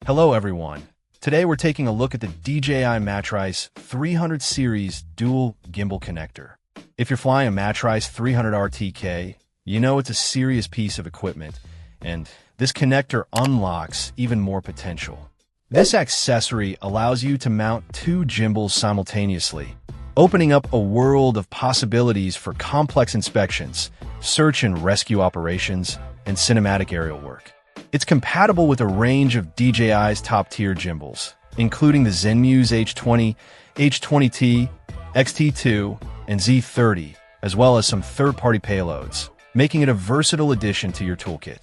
Hello everyone. Today we're taking a look at the DJI Matrice 300 series dual gimbal connector. If you're flying a Matrice 300 RTK, you know it's a serious piece of equipment, and this connector unlocks even more potential. This accessory allows you to mount two gimbals simultaneously, opening up a world of possibilities for complex inspections, search and rescue operations, and cinematic aerial work. It's compatible with a range of DJI's top-tier gimbals, including the Zenmuse H20, H20T, X-T2, and Z30, as well as some third-party payloads, making it a versatile addition to your toolkit.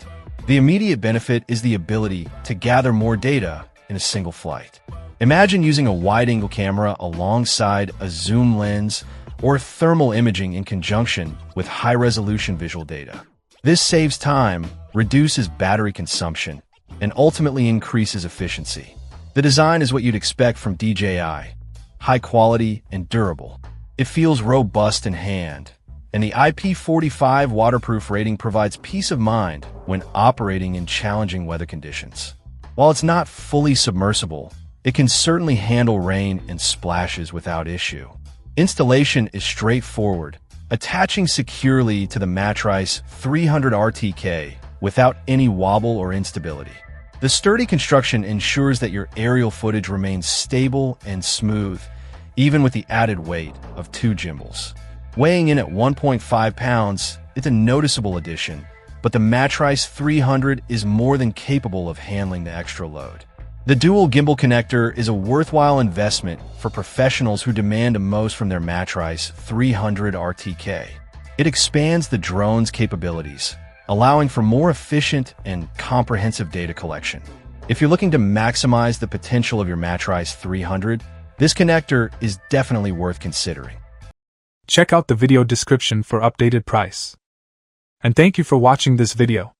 The immediate benefit is the ability to gather more data in a single flight. Imagine using a wide-angle camera alongside a zoom lens or thermal imaging in conjunction with high-resolution visual data. This saves time, reduces battery consumption, and ultimately increases efficiency. The design is what you'd expect from DJI: high quality and durable. It feels robust in hand, and the IP45 waterproof rating provides peace of mind when operating in challenging weather conditions. While it's not fully submersible, it can certainly handle rain and splashes without issue. Installation is straightforward, attaching securely to the Matrice 300 RTK without any wobble or instability. The sturdy construction ensures that your aerial footage remains stable and smooth, even with the added weight of two gimbals. Weighing in at 1.5 pounds, it's a noticeable addition, but the Matrice 300 is more than capable of handling the extra load. The dual gimbal connector is a worthwhile investment for professionals who demand the most from their Matrice 300 RTK. It expands the drone's capabilities, allowing for more efficient and comprehensive data collection. If you're looking to maximize the potential of your Matrice 300, this connector is definitely worth considering. Check out the video description for updated price. And thank you for watching this video.